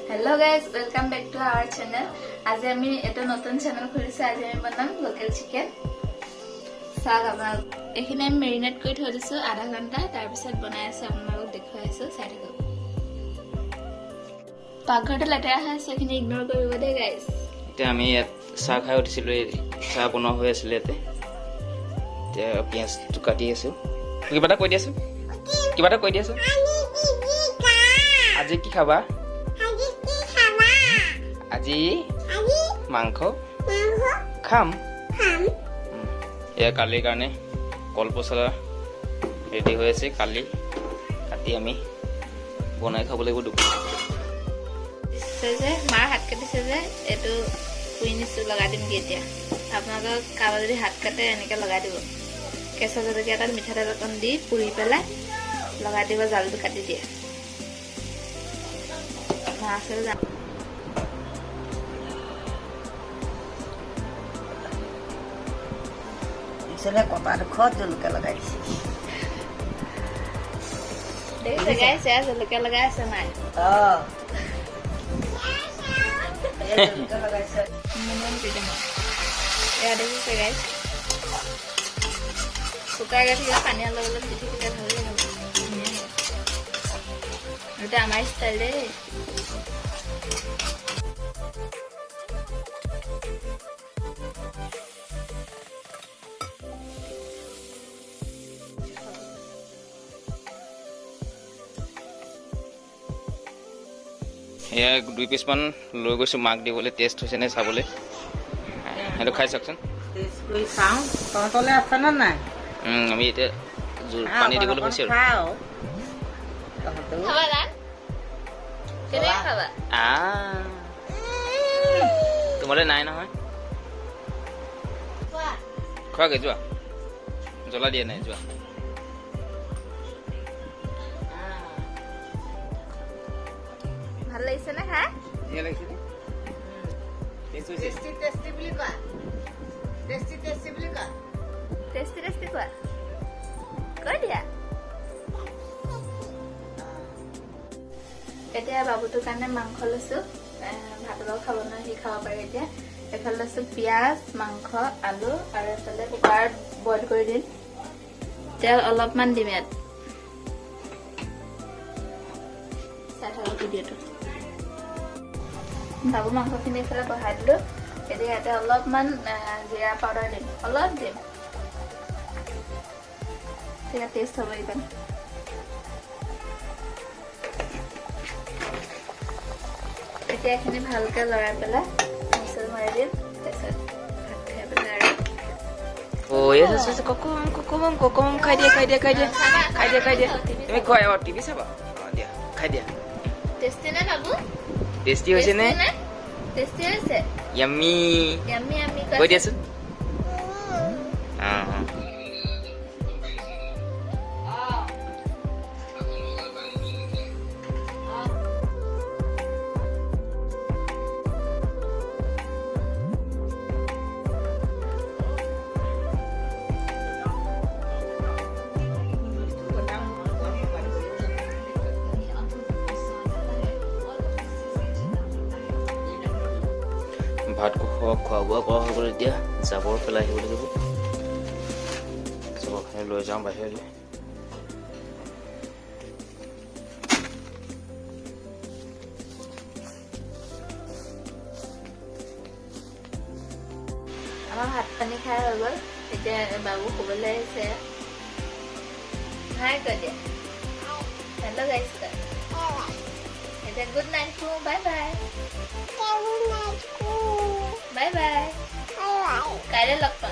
Hello guys, welcome back to our channel. आज আমি এটা নতুন চ্যানেল খুলিছে। আজি আমি বনাম লোকেল চিকেন। সাগ আমাৰ এখানে আমি মেৰিনেট কৰি থৈ দিছো আধা ঘণ্টা, তাৰ পিছত বনাই আছে আপোনালোকক দেখুৱাই আছো, চাই থাকক। পাকঘৰটো লেতেৰা হৈ আছে, এখিনি ইগনোৰ কৰিব দে গাইস। এতিয়া আমি ইয়াত চাহ খাই উঠিছিলো, চাহ বনোৱা হৈ আছিলে ইয়াতে। এতিয়া পিঁয়াজটো কাটি আছো। কিবা এটা কৈ দিয়াচোন, আজি কি খাবা? আজি মাংস খাম। এয়া কালিৰ কাৰণে কলপচলা ৰেডি হৈ আছে, কালি কাটি আমি বনাই খাব লাগিব দুপৰীয়া। যে মাৰ হাত কাটিছে যে এইটো পুৰি নিছো, লগাই দিম এতিয়া। আপোনালোকক কাৰোবাৰ যদি হাত কাটে এনেকে লগাই দিব, কেঁচা জলকীয়া এটাত মিঠাতেল অকণ দি পুৰি পেলাই লগাই দিব, জালটো কাটি দিয়ে। মাছ কপাল খত জলকীয়া লগাইছে, দেখিছে গাইছ, জলকীয়া লগাই আছে মায়ে। জলকীয়া লগাইছে। এয়া দেখিছে গাইছ, শুকাই গৈ থাকিলে পানী অলপ অলপ দি থাকিলে ভালেই হ'ব। এইটো আমাৰ ষ্টাইল দেই। এয়া 2 পিচমান লৈ গৈছোঁ মাক দিবলৈ, টেষ্ট হৈছে নে চাবলৈ। সেইটো খাই চাওকচোন। তহঁতলৈ আছে নে নাই? আমি এতিয়া জোল পানী দিবলৈ হৈছে আৰু। তোমালৈ নাই নহয়, খোৱাগে যোৱা, জ্বলা দিয়া নাই, যোৱা। ভাল লাগিছে নে খাই? টেষ্টি টেষ্টি কোৱা, কৈ দিয়া। এতিয়া বাবুটোৰ কাৰণে মাংস লৈছো, ভাতৰ লগত খাব নহয়, সি খাব পাৰে এতিয়া। এইফালে লৈছো পিঁয়াজ, মাংস, আলু, আৰু এইফালে কুকাৰত বইল কৰি দিম। তেল অলপমান দিম ইয়াত, চাই থাকক ভিডিঅ'টো। বাবু মাংসখিনি এইফালে বহাই দিলো। এতিয়া ইয়াতে অলপমান জিৰা পাউডাৰ দিম, অলপ দিম, তেতিয়া টেষ্ট হ'ব এইখন। এতিয়া এইখিনি ভালকে লৰাই পেলাই মছলা মাৰি দিম, তাৰপিছত ভাত খাই পেলাই আৰু খাই দিয়া। তুমি খোৱাই টিভি চাবা, দিয়া খাই দিয়া। টেষ্টি নে বাবু? টেষ্টি হৈছে নে? টেষ্টি হৈছে, ইয়াম্মি ইয়াম্মি ইয়াম্মি কৈ দিয়াচোন। ভাত খোৱা বোৱা কৰা হৈ গ'ল, এতিয়া জাবৰ পেলাই আহিব লাগিব। জাবৰখিনি লৈ যাওঁ বাহিৰলৈ। আমাৰ ভাত পানী খাই হৈ গ'ল, এতিয়া বাবু শুবলৈ আহিছে। হাই কৈ দিয়া, হেল্ল' গাইছ কয়। এতিয়া গুড নাইট কো, বাই বাই। বাই বাই, কাইলৈ লগ পাম।